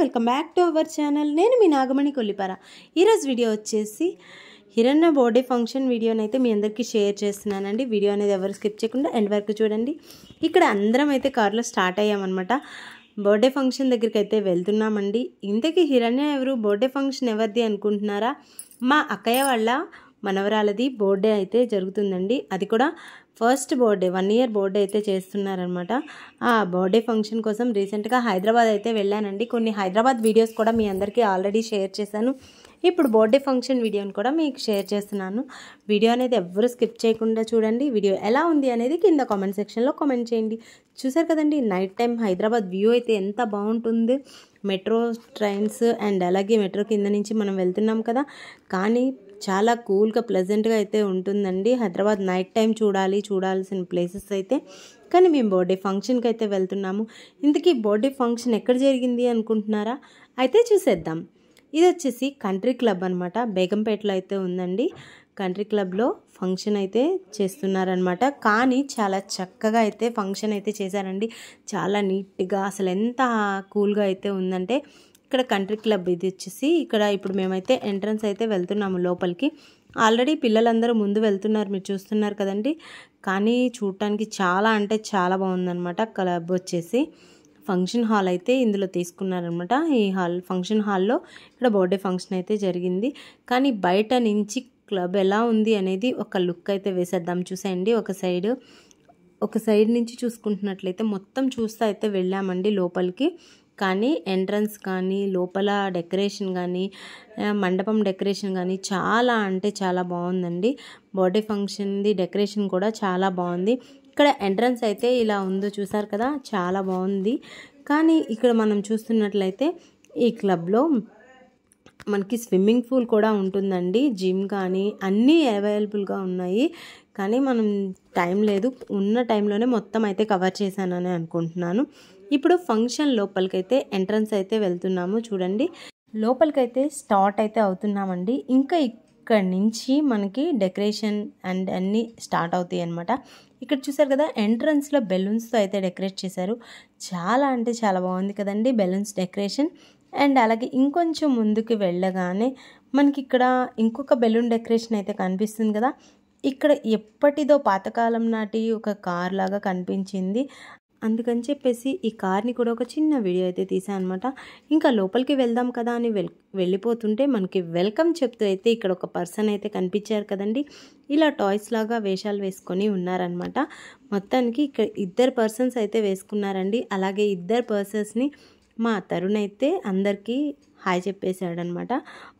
Welcome back to our channel. నేను మీ నాగమణి కొల్లిపార. ఈరోజు video వచ్చేసి హిరణ్య బర్త్డే ఫంక్షన్ వీడియోని అయితే మీ అందరికీ షేర్ చేస్తున్నానండి. వీడియో అనేది ఎవరు స్కిప్ చేయకుండా ఎండ్ వరకు చూడండి. ఇక్కడ అందరం అయితే కార్లో స్టార్ట్ అయ్యామన్నమాట. బర్త్డే ఫంక్షన్ దగ్గరికి అయితే వెళ్తున్నామండి. ఇంతకీ హిరణ్య ఎవరు, బర్త్డే ఫంక్షన్ ఎవరిది అనుకుంటున్నారా? మా అక్కయ్య వాళ్ళ మనవరాలది బర్త్డే అయితే జరుగుతుందండి. అది కూడా ఫస్ట్ బర్త్డే, 1 year బర్త్డే అయితే చేస్తున్నారనమాట. ఆ బర్త్డే ఫంక్షన్ కోసం రీసెంట్గా హైదరాబాద్ అయితే వెళ్ళానండి. కొన్ని హైదరాబాద్ వీడియోస్ కూడా మీ అందరికీ ఆల్రెడీ షేర్ చేశాను. ఇప్పుడు బర్త్డే ఫంక్షన్ వీడియోని కూడా మీకు షేర్ చేస్తున్నాను. వీడియో అనేది ఎవ్వరూ స్కిప్ చేయకుండా చూడండి. వీడియో ఎలా ఉంది అనేది కింద కామెంట్ సెక్షన్లో కామెంట్ చేయండి. చూసారు కదండి, నైట్ టైం హైదరాబాద్ వ్యూ అయితే ఎంత బాగుంటుంది. మెట్రో ట్రైన్స్ అండ్ అలాగే మెట్రో కింద నుంచి మనం వెళ్తున్నాం కదా, కానీ చాలా కూల్గా ప్లెజెంట్గా అయితే ఉంటుందండి. హైదరాబాద్ నైట్ టైం చూడాల్సిన ప్లేసెస్ అయితే. కానీ మేము బర్త్డే ఫంక్షన్కి అయితే వెళ్తున్నాము. ఇంతకీ బర్త్డే ఫంక్షన్ ఎక్కడ జరిగింది అనుకుంటున్నారా? అయితే చూసేద్దాం. ఇది వచ్చేసి కంట్రీ క్లబ్ అనమాట. బేగంపేటలో అయితే ఉందండి. కంట్రీ క్లబ్లో ఫంక్షన్ అయితే చేస్తున్నారనమాట. కానీ చాలా చక్కగా అయితే ఫంక్షన్ అయితే చేశారండి. చాలా నీట్గా, అసలు ఎంత కూల్గా అయితే ఉందంటే ఇక్కడ కంట్రీ క్లబ్. ఇది వచ్చేసి ఇక్కడ ఇప్పుడు మేమైతే ఎంట్రన్స్ అయితే వెళ్తున్నాము లోపలికి. ఆల్రెడీ పిల్లలందరూ ముందు వెళ్తున్నారు, మీరు చూస్తున్నారు కదండి. కానీ చూడటానికి చాలా అంటే చాలా బాగుందన్నమాట. క్లబ్ వచ్చేసి ఫంక్షన్ హాల్ అయితే ఇందులో తీసుకున్నారనమాట. ఈ ఫంక్షన్ హాల్లో ఇక్కడ బర్త్డే ఫంక్షన్ అయితే జరిగింది. కానీ బయట నుంచి క్లబ్ ఎలా ఉంది అనేది ఒక లుక్ అయితే వేసేద్దాం. చూసేయండి, ఒక సైడ్ నుంచి చూసుకుంటున్నట్లయితే మొత్తం చూస్తూ అయితే వెళ్ళామండి లోపలికి. కానీ ఎంట్రన్స్ కానీ లోపల డెకరేషన్ కానీ మండపం డెకరేషన్ కానీ చాలా అంటే చాలా బాగుందండి. బర్త్డే ఫంక్షన్ది డెకరేషన్ కూడా చాలా బాగుంది. ఇక్కడ ఎంట్రన్స్ అయితే ఇలా ఉందో చూసారు కదా, చాలా బాగుంది. కానీ ఇక్కడ మనం చూస్తున్నట్లయితే ఈ క్లబ్లో మనకి స్విమ్మింగ్ పూల్ కూడా ఉంటుందండి. జిమ్ కానీ అన్నీ అవైలబుల్గా ఉన్నాయి. కానీ మనం టైం లేదు, ఉన్న టైంలోనే మొత్తం అయితే కవర్ చేశానని అనుకుంటున్నాను. ఇప్పుడు ఫంక్షన్ లోపలికైతే ఎంట్రన్స్ అయితే వెళ్తున్నాము. చూడండి, లోపలికైతే స్టార్ట్ అయితే అవుతున్నామండి. ఇంకా ఇక్కడి నుంచి మనకి డెకరేషన్ అండ్ అన్నీ స్టార్ట్ అవుతాయి అన్నమాట. ఇక్కడ చూసారు కదా, ఎంట్రన్స్లో బెలూన్స్తో అయితే డెకరేట్ చేశారు. చాలా అంటే చాలా బాగుంది కదండి బెలూన్స్ డెకరేషన్. అండ్ అలాగే ఇంకొంచెం ముందుకు వెళ్ళగానే మనకి ఇక్కడ ఇంకొక బెలూన్ డెకరేషన్ అయితే కనిపిస్తుంది కదా. ఇక్కడ ఎప్పటిదో పాతకాలం నాటి ఒక కార్ లాగా కనిపించింది. అందుకని చెప్పేసి ఈ కార్ని కూడా ఒక చిన్న వీడియో అయితే తీసాను అనమాట. ఇంకా లోపలికి వెళ్దాం కదా అని వెళ్ళిపోతుంటే మనకి వెల్కమ్ చెప్తూ అయితే ఇక్కడ ఒక పర్సన్ అయితే కనిపించారు కదండి. ఇలా టాయ్స్ లాగా వేషాలు వేసుకొని ఉన్నారనమాట. మొత్తానికి ఇక్కడ 2 పర్సన్స్ అయితే వేసుకున్నారండి. అలాగే 2 పర్సన్స్ని మా తరుణ్ అయితే అందరికీ హాయ్ చెప్పేశాడనమాట.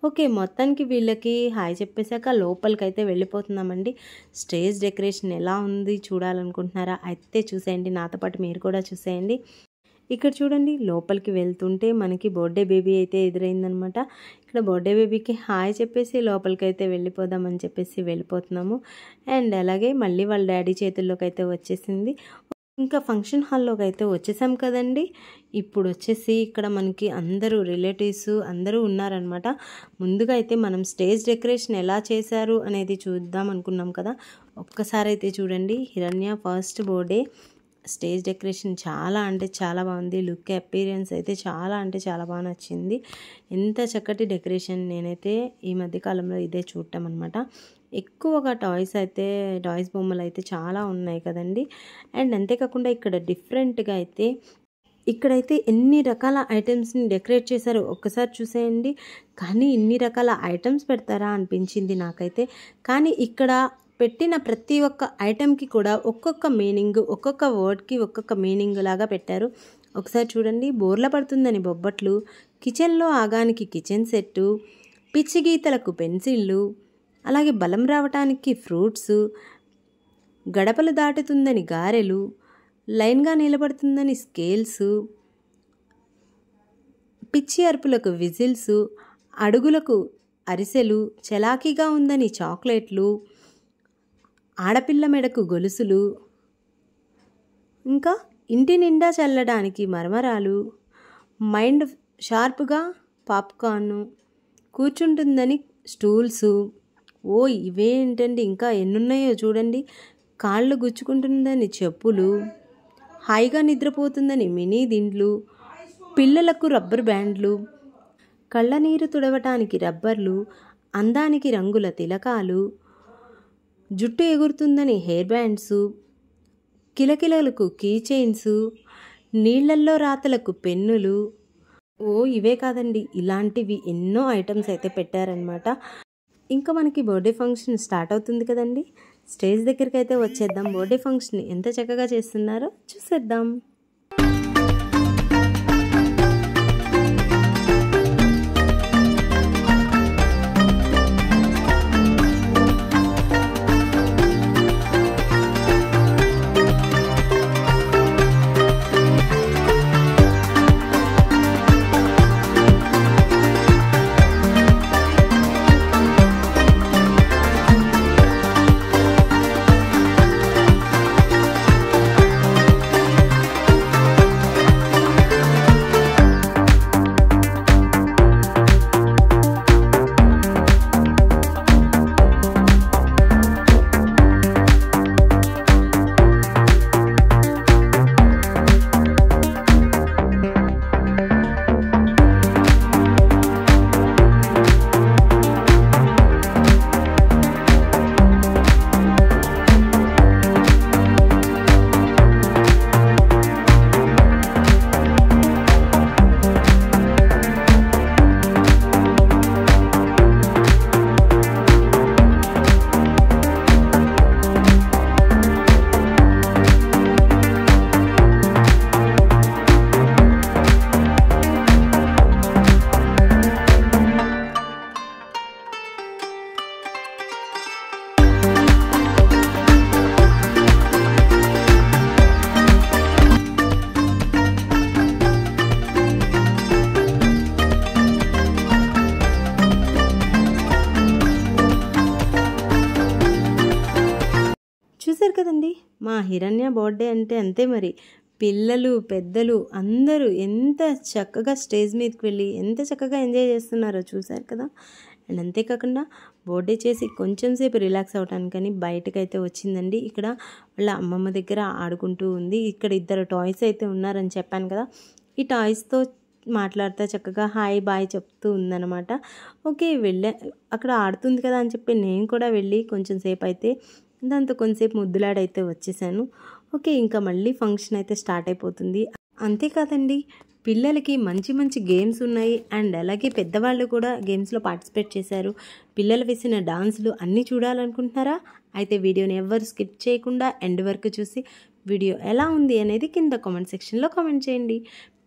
ఓకే, మొత్తానికి వీళ్ళకి హాయ్ చెప్పేశాక లోపలికైతే వెళ్ళిపోతున్నామండి. స్టేజ్ డెకరేషన్ ఎలా ఉంది చూడాలనుకుంటున్నారా? అయితే చూసేయండి, నాతో పాటు మీరు కూడా చూసేయండి. ఇక్కడ చూడండి, లోపలికి వెళ్తుంటే మనకి బర్త్డే బేబీ అయితే ఎదురైందనమాట. ఇక్కడ బర్త్డే బేబీకి హాయ్ చెప్పేసి లోపలికైతే వెళ్ళిపోదామని చెప్పేసి వెళ్ళిపోతున్నాము. అండ్ అలాగే మళ్ళీ వాళ్ళ డాడీ చేతుల్లోకి అయితే వచ్చేసింది. ఇంకా ఫంక్షన్ హాల్లోకి అయితే వచ్చేసాం కదండి. ఇప్పుడు వచ్చేసి ఇక్కడ మనకి అందరూ రిలేటివ్స్ అందరూ ఉన్నారనమాట. ముందుగా అయితే మనం స్టేజ్ డెకరేషన్ ఎలా చేశారు అనేది చూద్దాం అనుకున్నాం కదా. ఒక్కసారి అయితే చూడండి, హిరణ్య ఫస్ట్ బర్త్డే స్టేజ్ డెకరేషన్ చాలా అంటే చాలా బాగుంది. లుక్ అపీరియన్స్ అయితే చాలా అంటే చాలా బాగా నచ్చింది. ఎంత చక్కటి డెకరేషన్, నేనైతే ఈ మధ్యకాలంలో ఇదే చూడటం అనమాట. ఎక్కువగా టాయ్స్ బొమ్మలు అయితే చాలా ఉన్నాయి కదండి. అండ్ అంతేకాకుండా ఇక్కడ డిఫరెంట్గా అయితే ఇక్కడైతే ఎన్ని రకాల ఐటమ్స్ని డెకరేట్ చేశారో ఒక్కసారి చూసేయండి. కానీ ఇన్ని రకాల ఐటమ్స్ పెడతారా అనిపించింది నాకైతే. కానీ ఇక్కడ పెట్టిన ప్రతి ఒక్క ఐటెంకి కూడా ఒక్కొక్క మీనింగ్, ఒక్కొక్క వర్డ్కి ఒక్కొక్క మీనింగ్ లాగా పెట్టారు. ఒకసారి చూడండి, బోర్ల పడుతుందని బొబ్బట్లు, కిచెన్లో ఆగానికి కిచెన్ సెట్టు, పిచ్చి గీతలకు పెన్సిళ్ళు, అలాగే బలం రావటానికి ఫ్రూట్స్, గడపలు దాటుతుందని గారెలు, లైన్గా నిలబడుతుందని స్కేల్స్, పిచ్చి అరుపులకు విజిల్స్, అడుగులకు అరిసెలు, చలాకీగా ఉందని చాక్లెట్లు, ఆడపిల్ల మెడకు గొలుసులు, ఇంకా ఇంటి నిండా చల్లడానికి మరమరాలు, మైండ్ షార్ప్గా పాప్కార్న్, కూర్చుంటుందని స్టూల్సు. ఓ ఇవేంటండి, ఇంకా ఎన్నున్నాయో చూడండి. కాళ్ళు గుచ్చుకుంటుందని చెప్పులు, హాయిగా నిద్రపోతుందని మినీ దిండ్లు, పిల్లలకు రబ్బర్ బ్యాండ్లు, కళ్ళనీరు తుడవటానికి రబ్బర్లు, అందానికి రంగుల తిలకాలు, జుట్టు ఎగురుతుందని హెయిర్ బ్యాండ్సు, కిలకిలలకు కీ చైన్స్, నీళ్లల్లో రాతలకు పెన్నులు. ఇవే కాదండి, ఇలాంటివి ఎన్నో ఐటమ్స్ అయితే పెట్టారనమాట. ఇంకా మనకి బర్త్డే ఫంక్షన్ స్టార్ట్ అవుతుంది కదండి. స్టేజ్ దగ్గరికి అయితే వచ్చేద్దాం. బర్త్డే ఫంక్షన్ ఎంత చక్కగా చేస్తున్నారో చూసేద్దాం. చూసారు కదండి, మా హిరణ్య బర్త్డే అంటే అంతే మరి. పిల్లలు పెద్దలు అందరూ ఎంత చక్కగా స్టేజ్ మీదకి వెళ్ళి ఎంత చక్కగా ఎంజాయ్ చేస్తున్నారో చూసారు కదా. అండ్ అంతేకాకుండా బర్త్డే చేసి కొంచెం సేపు రిలాక్స్ అవ్వటానికని బయటకైతే వచ్చిందండి. ఇక్కడ వాళ్ళ అమ్మమ్మ దగ్గర ఆడుకుంటూ ఉంది. ఇక్కడ 2 టాయ్స్ అయితే ఉన్నారని చెప్పాను కదా. ఈ టాయ్స్తో మాట్లాడుతూ చక్కగా హాయ్ బాయ్ చెప్తూ ఉందన్నమాట. ఓకే, అక్కడ ఆడుతుంది కదా అని చెప్పి నేను కూడా వెళ్ళి కొంచెం సేపు అయితే దాంతో కొంచెంసేపు ముద్దులాడైతే వచ్చేసాను. ఓకే, ఇంకా మళ్ళీ ఫంక్షన్ అయితే స్టార్ట్ అయిపోతుంది. అంతేకాదండి, పిల్లలకి మంచి మంచి గేమ్స్ ఉన్నాయి. అండ్ అలాగే పెద్దవాళ్ళు కూడా గేమ్స్లో పార్టిసిపేట్ చేశారు. పిల్లలు వేసిన డాన్సులు అన్నీ చూడాలనుకుంటున్నారా? అయితే వీడియోని ఎవ్వరు స్కిప్ చేయకుండా ఎండ్ వరకు చూసి వీడియో ఎలా ఉంది అనేది కింద కామెంట్ సెక్షన్లో కామెంట్ చేయండి.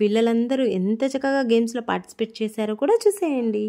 పిల్లలందరూ ఎంత చక్కగా గేమ్స్లో పార్టిసిపేట్ చేశారో కూడా చూసేయండి.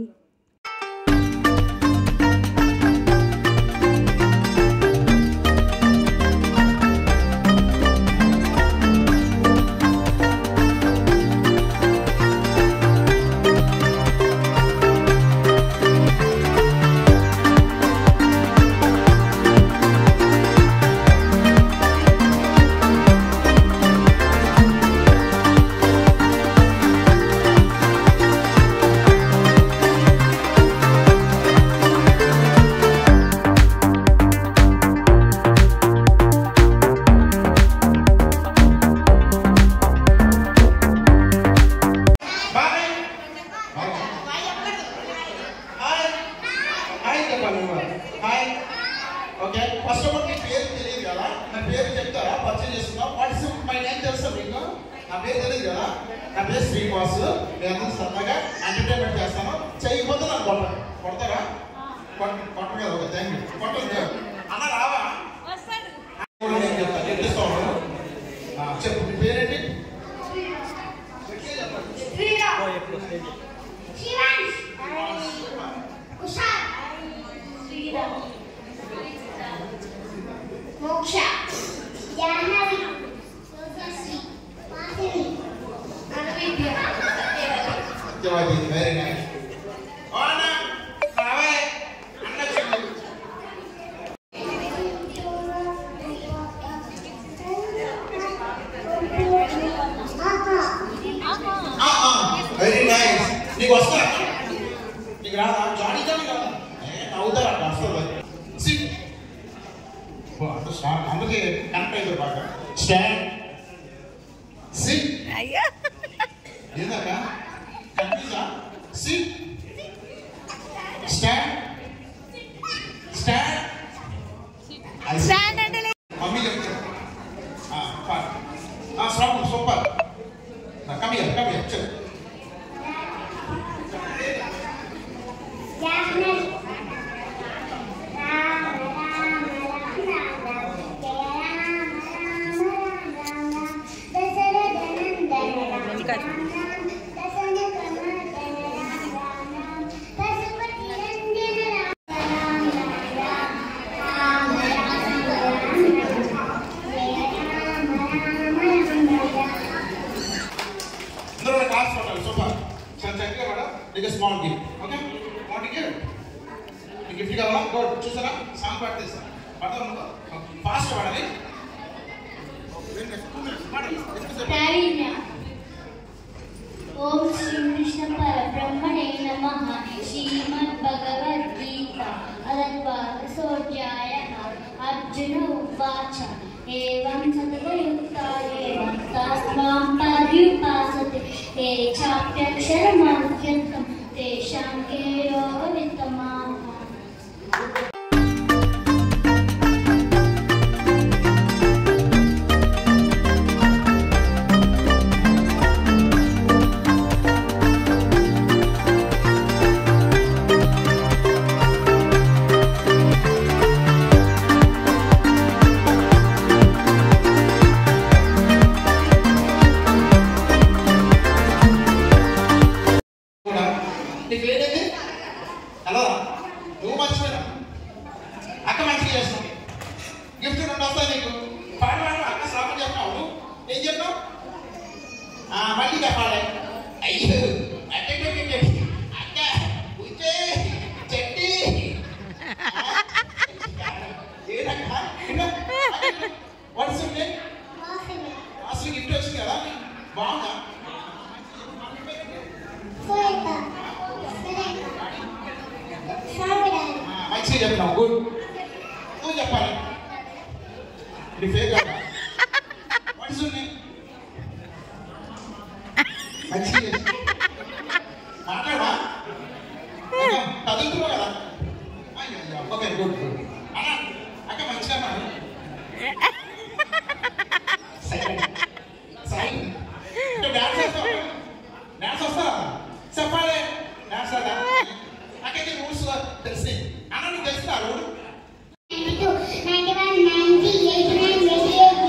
ఫస్ట్ ఆఫ్ ఆల్ మీ పేరు తెలియదు కదా, నా పేరు చెప్తారా? పరిచయం చేస్తున్నా. వాట్ ఇస్ మై నేమ్ తెలుసా మీకు? నా పేరు తెలియదు కదా. నా పేరు శ్రీనివాస్. నేను అందరూ సరదాగా ఎంటర్టైన్మెంట్ చేస్తాను. చేయకపోతే నాకు కొడతారా? కొట్టరు కదా. Okay, thank you. కొట్టదు అన్న రావా? నేను చెప్తాను, చెప్పిస్తాను. చెప్పు, మీ పేరేంటి? మోక్ష, జాహ్నవి, సోజశ్రీ, మాధవి, అనువిద్య, సత్యవతి. Very nice. అన్న రావే, అన్న చెప్పు. Very nice. నీకు వస్తా? నీకు రాదా? జానీ జానీ కదా, నవ్వుతారా? వస్తుంది. సిట్. అందుకే కనెక్ట్ అయింది బాగా. Stand, sit. ఏందక్క కన్ఫ్యూజా సిట్ స్టాండ్ స్టాండ్ స్టాండ్ అంటే మమ్మీ చెప్తా స్టాప్ సూపర్ కమ్ హియర్ చెప్పు small gift, okay? Want to give? The gift ka ba? Good. Chusara. Song practice. Pata mo. Fast padali. Tarinya. Om Shri Krishna Parabrahmane Namaha. Srimad Bhagavad Gita. Advasodhyaya. Arjuna Uvacha. Evam Satavayukta Evam Tasmam Paryupasate Echapyaksharamantyantam Tesham ke yoga vittamaha. What's your name? Asli gift వచ్చింది కదా బాగుందా మంచిగా చెప్తావు good నువ్వు చెప్పాలి నీ fake కదా what's your name మంచిగా మాట్లాడా చదువుతున్నావు కదా ఓకే గుడ్ గుడ్ అన్న అక్క మంచిగా మాట్లాడు డాన్స్ వస్తారా చెప్పాలి డాన్స్ కదా నాకైతే రూల్స్ తెలిసి అన్న నీకు తెలుస్తా రూల్ 91, 90, 89, 88,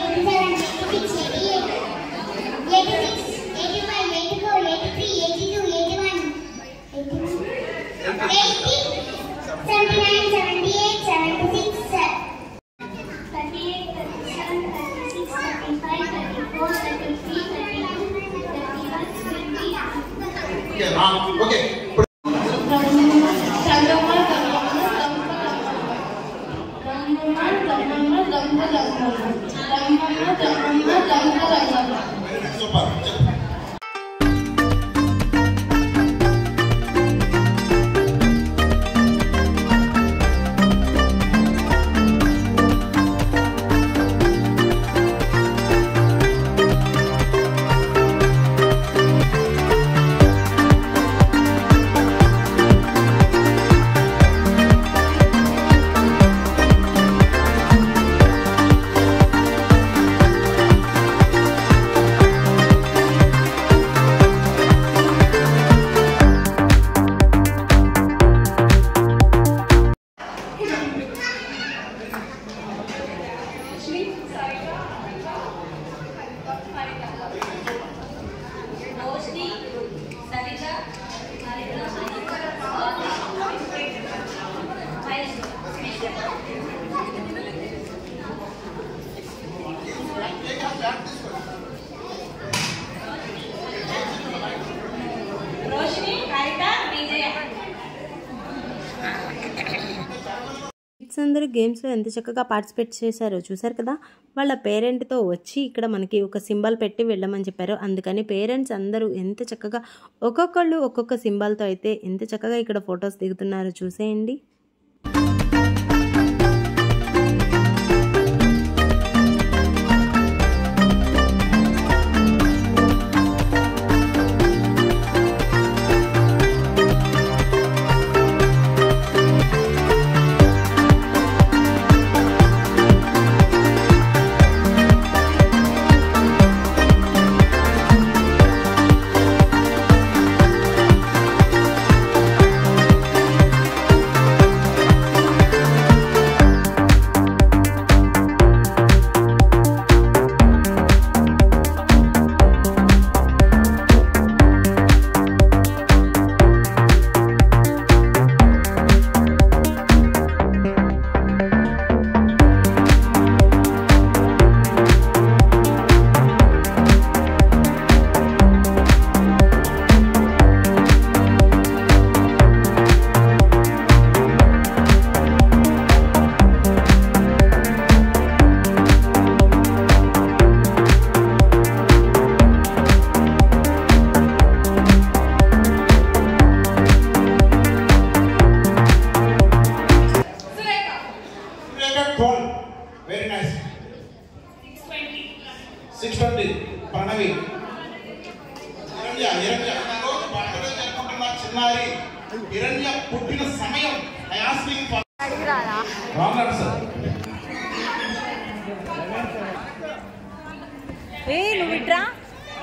కిడ్స్ అందరూ గేమ్స్లో ఎంత చక్కగా పార్టిసిపేట్ చేశారో చూసారు కదా. వాళ్ళ పేరెంట్తో వచ్చి ఇక్కడ మనకి ఒక సింబల్ పెట్టి వెళ్ళమని చెప్పారు. అందుకని పేరెంట్స్ అందరూ ఎంత చక్కగా ఒక్కొక్కళ్ళు ఒక్కొక్క సింబల్తో అయితే ఎంత చక్కగా ఇక్కడ ఫొటోస్ దిగుతున్నారో చూసేయండి. Very nice. 620 Pranavi. Hiranya birthday జరుపుకుంటున్న చిన్నారి హిరణ్య పుట్టిన సమయం I asking for wrong answer. నువ్వు ఇట్రా.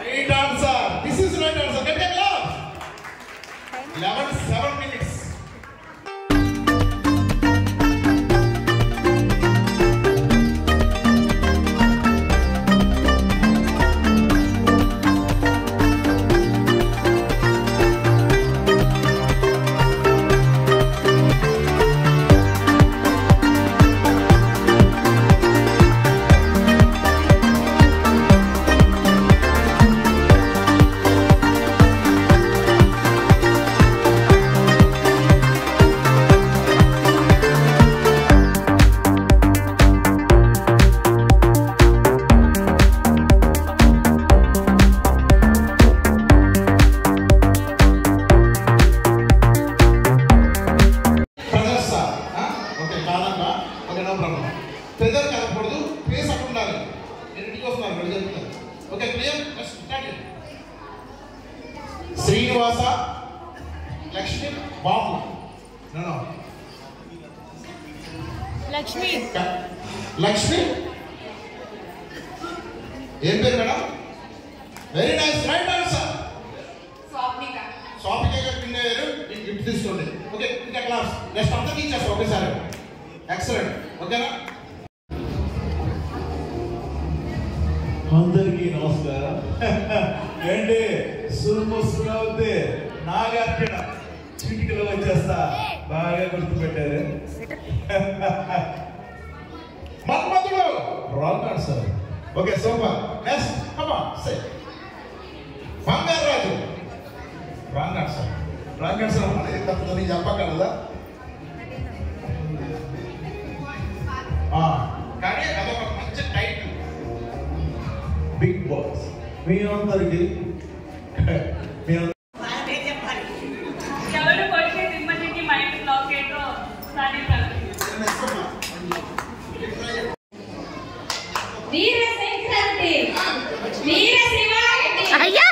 Right answer. This is right answer. Get a clap. 11:07 minutes. Srinivasa Lakshmi Babu. Lakshmi ఏం పేరు madam? Very nice. Right answer. Swamika గారు పిన్ అయ్యారు. మీకు గిఫ్ట్ తీసుకోండి. ఓకే ఇంకా క్లాస్ నెక్స్ట్ అందరికీ ఇచ్చేస్తాం ఒకేసారి. ఎక్సలెంట్. ఓకేనా? అందరికీ నమస్కారం. ఏంటి సురుముసుగా ఉంది? నాగార్జున చిటికలో వచ్చేస్తా. బాగా గుర్తుపెట్టారు. Manmadhudu wrong answer. Okay super. Next come on say. Bangarraju wrong answer. Wrong answer అనేది తప్పదని చెప్పగలదా? కానీ అదొక మంచి టైటిల్. Big boss. మీ అందరికి ఎవరు కొట్టి తిమ్మకి మైండ్ బ్లాక్ ఏంటో సారీ వీర సంక్రాంతి వీర శివారెడ్డి అయ్యా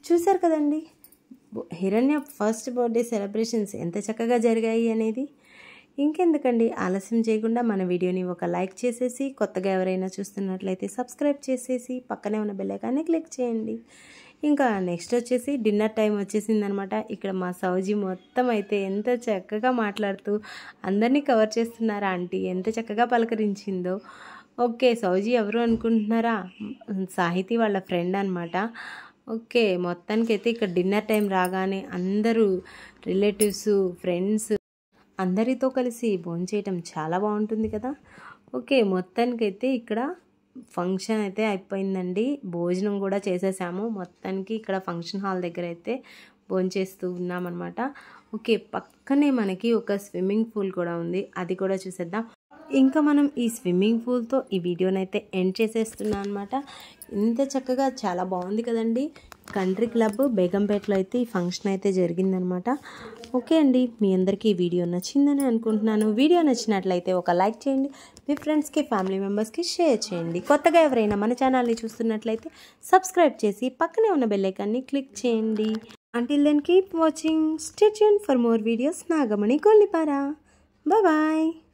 చూశారు కదండి హిరణ్య ఫస్ట్ బర్త్డే సెలబ్రేషన్స్ ఎంత చక్కగా జరిగాయి అనేది. ఇంకెందుకండి ఆలస్యం చేయకుండా మన వీడియోని ఒక లైక్ చేసేసి, కొత్తగా ఎవరైనా చూస్తున్నట్లయితే సబ్స్క్రైబ్ చేసేసి పక్కనే ఉన్న బెల్ ఐకాన్ని క్లిక్ చేయండి. ఇంకా నెక్స్ట్ వచ్చేసి డిన్నర్ టైం వచ్చేసిందనమాట. ఇక్కడ మా సౌజీ మొత్తం అయితే ఎంత చక్కగా మాట్లాడుతూ అందరినీ కవర్ చేస్తున్నారా ఆంటీ, ఎంత చక్కగా పలకరించిందో. ఓకే సౌజీ ఎవరు అనుకుంటున్నారా? సాహితీ వాళ్ళ ఫ్రెండ్ అనమాట. ఓకే మొత్తానికి అయితే ఇక్కడ డిన్నర్ టైం రాగానే అందరూ రిలేటివ్స్ ఫ్రెండ్స్ అందరితో కలిసి భోంచేయటం చాలా బాగుంటుంది కదా. ఓకే మొత్తానికైతే ఇక్కడ ఫంక్షన్ అయితే అయిపోయిందండి. భోజనం కూడా చేసేసాము. మొత్తానికి ఇక్కడ ఫంక్షన్ హాల్ దగ్గర అయితే భోంచేస్తూ ఉన్నామన్నమాట. ఓకే పక్కనే మనకి ఒక స్విమ్మింగ్ పూల్ కూడా ఉంది, అది కూడా చూసేద్దాం. ఇంకా మనం ఈ స్విమ్మింగ్ పూల్తో ఈ వీడియోనైతే ఎండ్ చేసేస్తున్నాం అనమాట. ఇంత చక్కగా చాలా బాగుంది కదండి. కంట్రీ క్లబ్ బేగంపేటలో అయితే ఈ ఫంక్షన్ అయితే జరిగిందనమాట. ఓకే అండి, మీ అందరికీ ఈ వీడియో నచ్చిందని అనుకుంటున్నాను. వీడియో నచ్చినట్లయితే ఒక లైక్ చేయండి, మీ ఫ్రెండ్స్కి ఫ్యామిలీ మెంబర్స్కి షేర్ చేయండి. కొత్తగా ఎవరైనా మన ఛానల్ని చూస్తున్నట్లయితే సబ్స్క్రైబ్ చేసి పక్కనే ఉన్న బెల్ ఐకాన్ని క్లిక్ చేయండి. Until then keep watching. Stay tuned for more videos. Nagamani Kollipara. Bye bye.